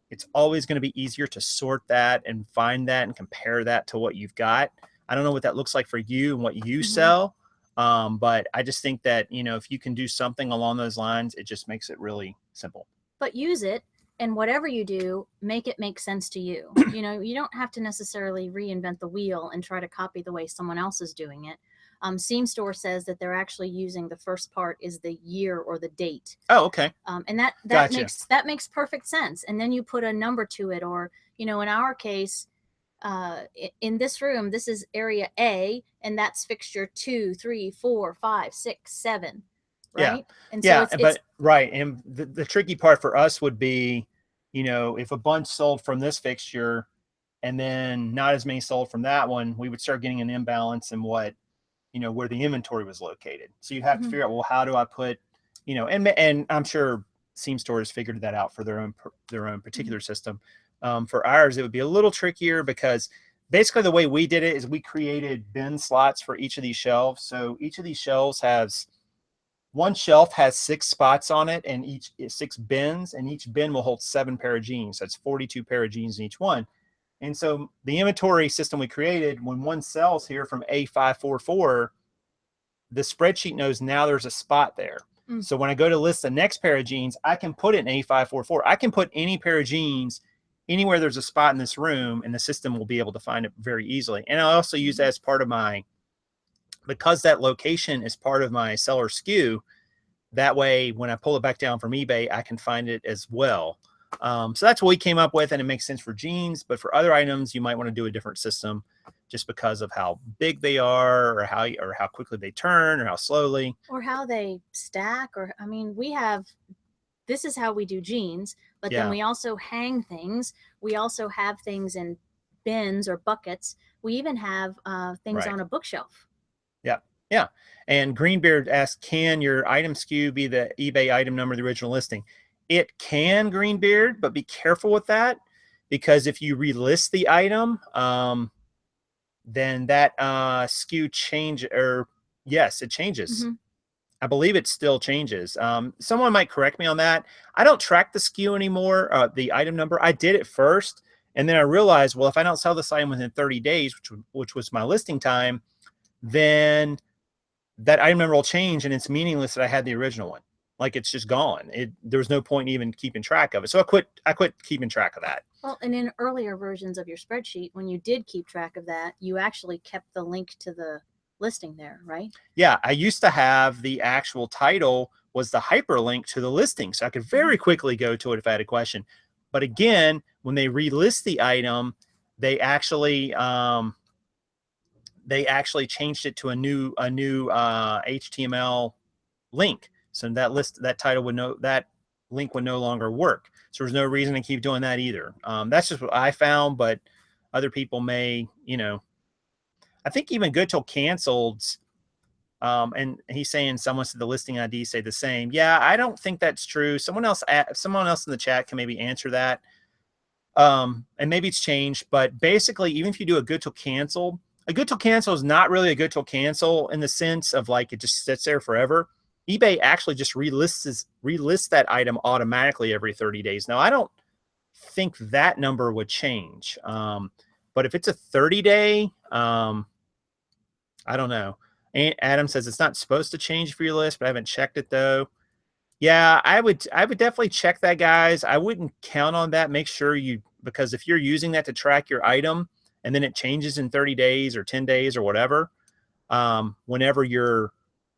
it's always going to be easier to sort that and find that and compare that to what you've got. I don't know what that looks like for you and what you sell. But I just think that, if you can do something along those lines, it just makes it really simple. But use it. And whatever you do, make it make sense to you. You don't have to necessarily reinvent the wheel and try to copy the way someone else is doing it. Seam Store says that they're actually using the first part is the year or the date. Oh, okay. And that Gotcha. makes perfect sense. And then you put a number to it, or in our case, in this room, this is area A, and that's fixture 2, 3, 4, 5, 6, 7. Right. Yeah. And yeah. so But right. And the tricky part for us would be, if a bunch sold from this fixture and then not as many sold from that one, we would start getting an imbalance in what, where the inventory was located. So you'd have to figure out, well, how do I put, and I'm sure Seam Stores figured that out for their own particular system. For ours, it would be a little trickier because basically the way we did it is we created bin slots for each of these shelves. So each of these shelves has one shelf has 6 spots on it and each 6 bins, and each bin will hold 7 pair of jeans. So that's 42 pair of jeans in each one. And so the inventory system we created, when one sells here from A544, the spreadsheet knows now there's a spot there. So when I go to list the next pair of jeans, I can put it in A544. I can put any pair of jeans anywhere there's a spot in this room, and the system will be able to find it very easily. And I also use that as part of because that location is part of my seller SKU, that way when I pull it back down from eBay, I can find it as well. So that's what we came up with, and it makes sense for jeans. But for other items, you might want to do a different system just because of how big they are, or how quickly they turn, or how slowly, or how they stack. Or this is how we do jeans, but then we also hang things. We also have things in bins or buckets. We even have things on a bookshelf. Yeah. And Greenbeard asked, can your item SKU be the eBay item number of the original listing? It can, Greenbeard, but be careful with that, because if you relist the item, then that SKU it changes. I believe it still changes. Someone might correct me on that. I don't track the SKU anymore, the item number. I did it first, and then I realized, well, if I don't sell this item within 30 days, which was my listing time, then that item number will change, and it's meaningless that I had the original one. Like, it's just gone. There was no point in even keeping track of it. So I quit keeping track of that. Well, and in earlier versions of your spreadsheet, when you did keep track of that, you actually kept the link to the listing there, right? Yeah, I used to have the actual title was the hyperlink to the listing, so I could very quickly go to it if I had a question. But again, when they relist the item, they actually changed it to a new HTML link. So that link would no longer work. So there's no reason to keep doing that either. That's just what I found, but other people may, I think even good till canceled. And he's saying someone said the listing ID say the same. Yeah, I don't think that's true. Someone else in the chat can maybe answer that. And maybe it's changed, but basically, even if you do a good till cancel is not really a good till cancel in the sense of like it just sits there forever. eBay actually just relists that item automatically every 30 days. Now, I don't think that number would change. But if it's a 30-day, I don't know. Adam says it's not supposed to change for your list, but I haven't checked it though. Yeah, I would definitely check that, guys. I wouldn't count on that. Make sure because if you're using that to track your item and then it changes in 30 days or 10 days or whatever, whenever your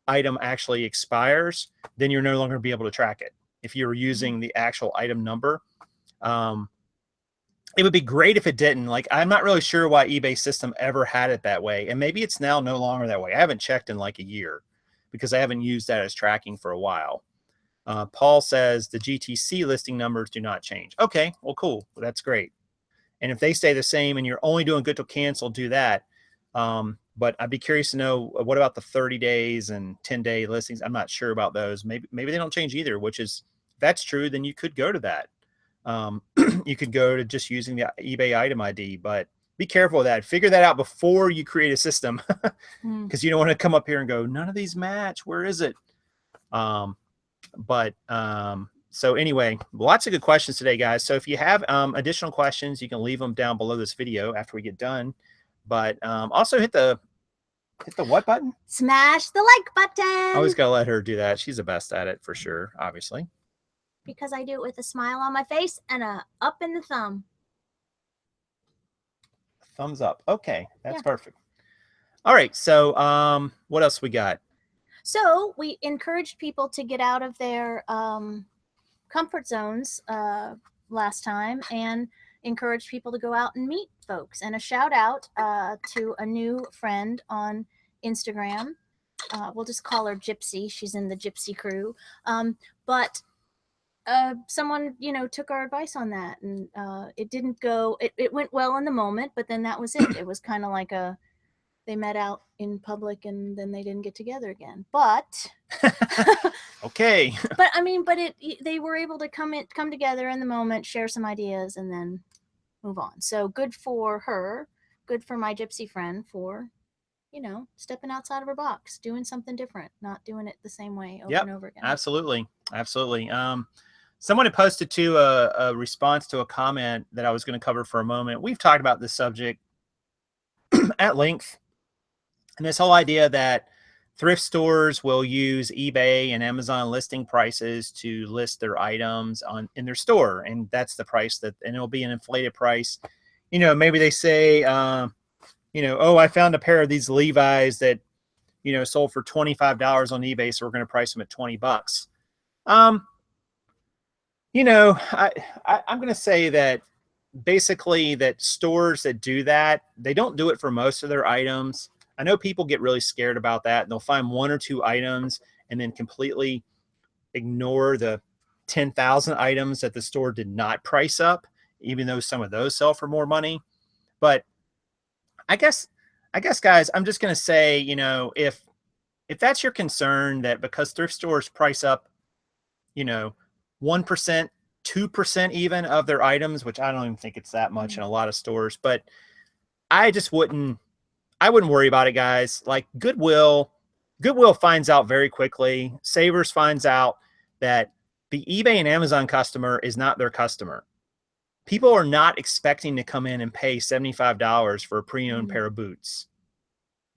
item actually expires, then you're no longer going to be able to track it. If you're using the actual item number, it would be great if it didn't. Like, I'm not really sure why eBay system ever had it that way. And maybe it's now no longer that way. I haven't checked in like a year because I haven't used that as tracking for a while. Paul says the GTC listing numbers do not change. Okay, well, cool. Well, that's great. And if they stay the same and you're only doing good till cancel, do that. But I'd be curious to know what about the 30 days and 10-day listings? I'm not sure about those. Maybe they don't change either, which is, if that's true, then you could go to that. You could go to just using the eBay item ID, but be careful of that. Figure that out before you create a system because you don't want to come up here and go, none of these match. Where is it? So anyway, lots of good questions today, guys. So if you have additional questions, you can leave them down below this video after we get done. But also hit the what button? Smash the like button. I always gotta let her do that. She's the best at it for sure, obviously. Because I do it with a smile on my face and a up in the thumb. Thumbs up. Okay, that's perfect. All right, so what else we got? So we encouraged people to get out of their comfort zones last time and encouraged people to go out and meet folks. And a shout out to a new friend on Instagram. We'll just call her Gypsy. She's in the Gypsy crew. But someone, took our advice on that, and it didn't go, it went well in the moment, but then that was it. It was kind of like they met out in public and then they didn't get together again. But okay. But they were able to come together in the moment, share some ideas, and then move on. So good for her, good for my Gypsy friend for, stepping outside of her box, doing something different, not doing it the same way over and over again. Absolutely. Someone had posted to a response to a comment that I was going to cover for a moment. We've talked about this subject at length. And this whole idea that thrift stores will use eBay and Amazon listing prices to list their items in their store. And that's the price and it'll be an inflated price. Maybe they say, oh, I found a pair of these Levi's that, sold for $25 on eBay. So we're going to price them at $20. I'm going to say that basically that stores that do that, they don't do it for most of their items. I know people get really scared about that. And they'll find one or two items and then completely ignore the 10,000 items that the store did not price up, even though some of those sell for more money. But I guess, guys, I'm just going to say, if that's your concern, that because thrift stores price up, 1%, 2% even of their items, which I don't even think it's that much in a lot of stores, but I wouldn't worry about it, guys. Like Goodwill finds out very quickly. Savers finds out that the eBay and Amazon customer is not their customer. People are not expecting to come in and pay $75 for a pre-owned pair of boots.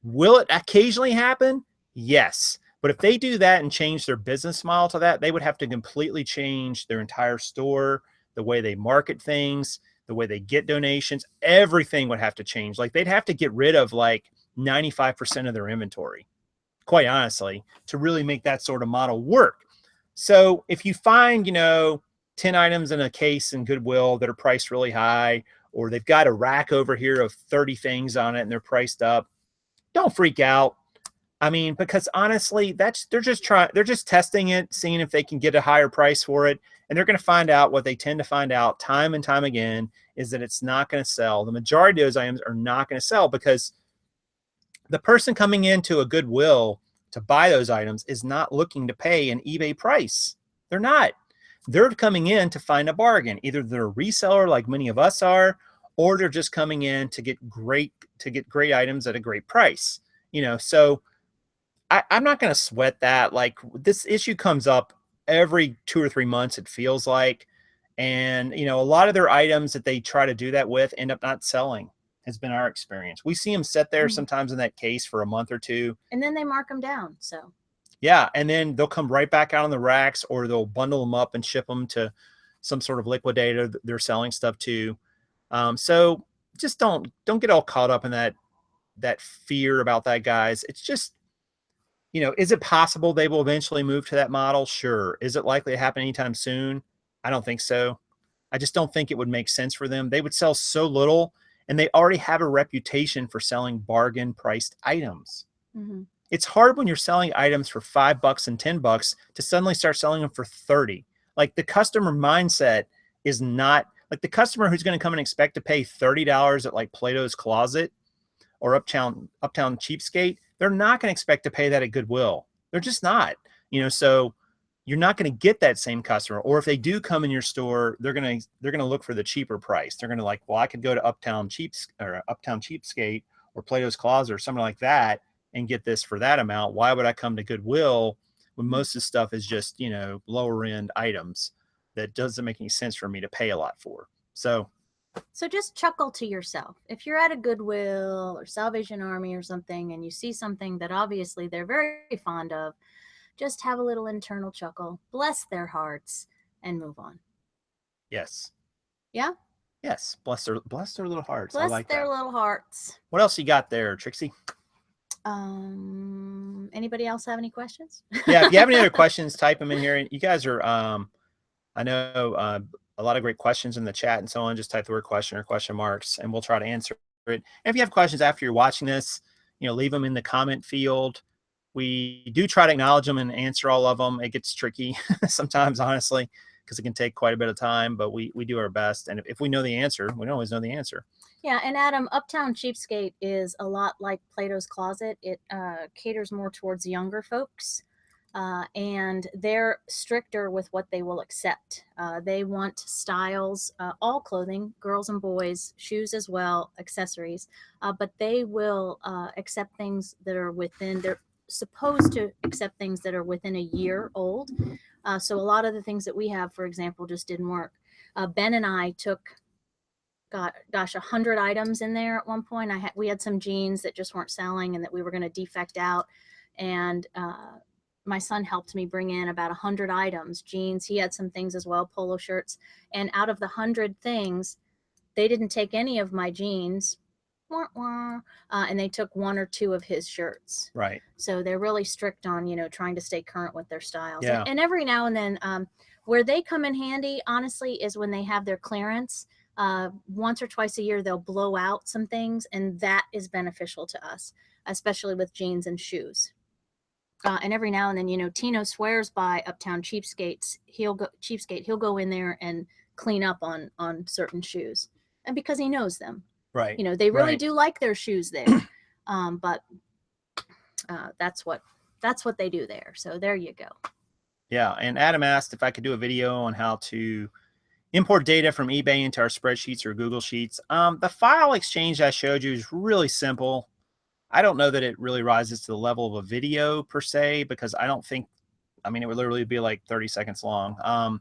Will it occasionally happen? Yes. But if they do that and change their business model to that, they would have to completely change their entire store, the way they market things, the way they get donations. Everything would have to change. Like they'd have to get rid of like 95% of their inventory, quite honestly, to really make that sort of model work. So if you find, 10 items in a case in Goodwill that are priced really high, or they've got a rack over here of 30 things on it and they're priced up, don't freak out. I mean, because honestly, they're just testing it, seeing if they can get a higher price for it. And they're going to find out what they tend to find out time and time again is that it's not going to sell. The majority of those items are not going to sell because the person coming into a Goodwill to buy those items is not looking to pay an eBay price. They're not. They're coming in to find a bargain. Either they're a reseller like many of us are, or they're just coming in to get great items at a great price. So I'm not going to sweat that. Like, this issue comes up every 2 or 3 months, it feels like. And, a lot of their items that they try to do that with end up not selling, has been our experience. We see them sit there sometimes in that case for a month or two. And then they mark them down. So, yeah. And then they'll come right back out on the racks, or they'll bundle them up and ship them to some sort of liquidator that they're selling stuff to. So just don't get all caught up in that fear about that, guys. It's just, is it possible they will eventually move to that model? Sure. Is it likely to happen anytime soon? I don't think so. I just don't think it would make sense for them. They would sell so little, and they already have a reputation for selling bargain priced items. It's hard when you're selling items for $5 and $10 to suddenly start selling them for 30. Like, the customer mindset is not like the customer who's going to come and expect to pay $30 at like Plato's Closet or Uptown Cheapskate. They're not going to expect to pay that at Goodwill. They're just not, so you're not going to get that same customer. Or if they do come in your store, they're going to look for the cheaper price. They're going to like, well, I could go to Uptown Cheapskate or Plato's Closet or something like that and get this for that amount. Why would I come to Goodwill when most of the stuff is just, lower end items that doesn't make any sense for me to pay a lot for? So just chuckle to yourself. If you're at a Goodwill or Salvation Army or something, and you see something that obviously they're very fond of, just have a little internal chuckle, bless their hearts, and move on. Yes. Yeah? Yes. Bless their little hearts. Bless I like their that. little hearts. What else you got there, Trixie? Anybody else have any questions? Yeah, if you have any other questions, type them in here. You guys are, I know a lot of great questions in the chat and so on. Just type the word question or question marks, and we'll try to answer it. And if you have questions after you're watching this, leave them in the comment field. We do try to acknowledge them and answer all of them. It gets tricky sometimes, honestly, because it can take quite a bit of time, but we do our best. And if we know the answer, we don't always know the answer. Yeah, and Adam, Uptown Cheapskate is a lot like Plato's Closet. It caters more towards younger folks, and they're stricter with what they will accept. They want styles, all clothing, girls and boys, shoes as well, accessories, but they will accept things that are within, they're supposed to accept things that are within a year old. So a lot of the things that we have, for example, just didn't work. Ben and I took 100 items in there at one point. We had some jeans that just weren't selling and that we were going to defect out, and my son helped me bring in about 100 items, jeans. He had some things as well, polo shirts, and out of the 100 things, they didn't take any of my jeans, and they took 1 or 2 of his shirts. Right. So they're really strict on trying to stay current with their styles. Yeah. And every now and then, where they come in handy, honestly, is when they have their clearance. Once or twice a year, they'll blow out some things, and that is beneficial to us, especially with jeans and shoes. And every now and then, Tino swears by Uptown Cheapskates. He'll go in there and clean up on certain shoes, and because he knows them, right? They really do like their shoes there. But that's what they do there. So there you go. Yeah, and Adam asked if I could do a video on how to import data from eBay into our spreadsheets or Google Sheets. The file exchange I showed you is really simple. I don't know that it really rises to the level of a video per se, because I don't think, it would literally be like 30 seconds long.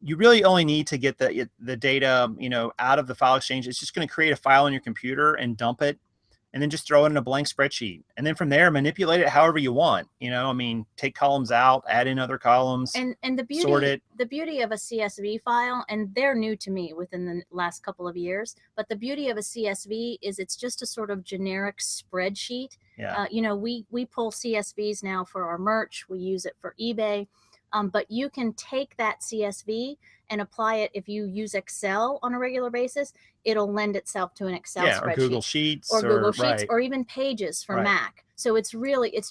You really only need to get the data, out of the file exchange. It's just going to create a file on your computer and dump it, and then just throw it in a blank spreadsheet. And then from there, manipulate it however you want. Take columns out, add in other columns, and the beauty, sort it. The beauty of a CSV file, and they're new to me within the last couple of years, but the beauty of a CSV is it's just a sort of generic spreadsheet. Yeah. We pull CSVs now for our merch. We use it for eBay. But you can take that CSV and apply it. If you use Excel on a regular basis, it'll lend itself to an Excel spreadsheet. Or Google Sheets. Or Google Sheets, or even Pages for Mac. So it's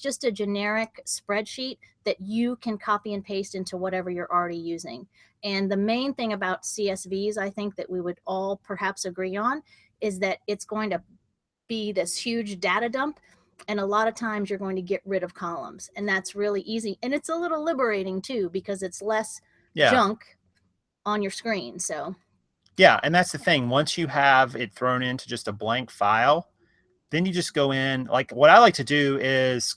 just a generic spreadsheet that you can copy and paste into whatever you're already using. And the main thing about CSVs, I think that we would all perhaps agree on, is that it's going to be this huge data dump. And a lot of times you're going to get rid of columns, and that's really easy. And it's a little liberating too, because it's less junk on your screen. So yeah, and that's the thing. Once you have it thrown into just a blank file, then you just go in. Like what I like to do is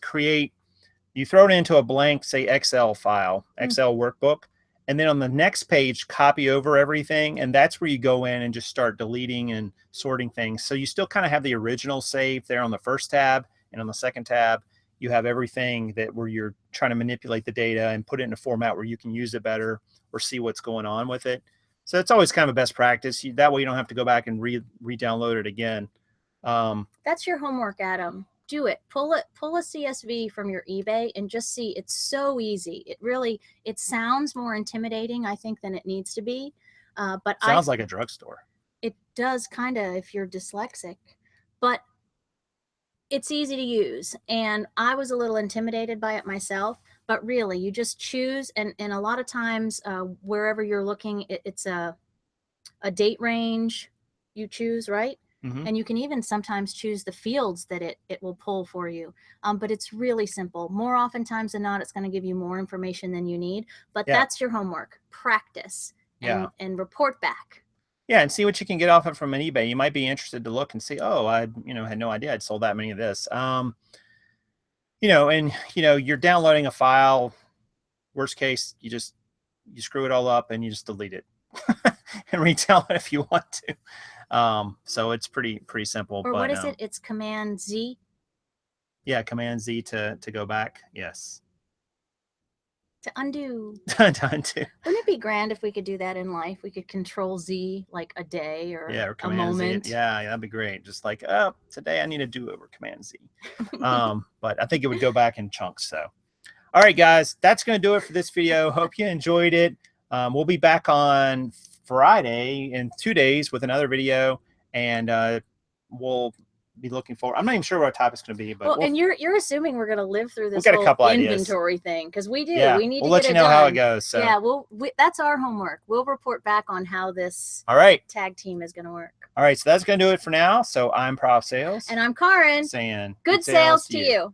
you throw it into a blank, say Excel file, Excel workbook, and then on the next page, copy over everything. And that's where you go in and just start deleting and sorting things. So you still kind of have the original saved there on the first tab, and on the second tab, you have everything where you're trying to manipulate the data and put it in a format where you can use it better or see what's going on with it. So it's always kind of a best practice. That way you don't have to go back and re-download it again. That's your homework, Adam. Do it. Pull a CSV from your eBay and just see. It's so easy. It sounds more intimidating, I think, than it needs to be. But sounds like a drugstore. It does, kind of, if you're dyslexic, but it's easy to use. And I was a little intimidated by it myself, but really you just choose. And a lot of times wherever you're looking, it's a date range you choose, right? And you can even sometimes choose the fields that it will pull for you. But it's really simple. More oftentimes than not, it's going to give you more information than you need. But that's your homework. Practice and report back. Yeah, and see what you can get off it from an eBay. You might be interested to look and see, oh, I had no idea I'd sold that many of this. And you're downloading a file. Worst case, you screw it all up and you just delete it and retell it if you want to. So it's pretty simple. Or what is it? It's Command Z. Yeah, Command Z to go back. Yes. To undo. To undo. Wouldn't it be grand if we could do that in life? We could Control Z like a day or a moment. Z. Yeah, that'd be great. Just like, oh, today I need to do over Command Z. But I think it would go back in chunks. So, all right, guys, that's going to do it for this video. Hope you enjoyed it. We'll be back on Friday in 2 days with another video, and we'll be looking forward. I'm not even sure what our topic's going to be, but and you're assuming we're going to live through this whole inventory thing, because we do. Yeah, we need we'll to let you know how it goes. So. Yeah, that's our homework. We'll report back on how this tag team is going to work. All right, so that's going to do it for now. So I'm Prof Sales, and I'm Karin, saying good sales to you.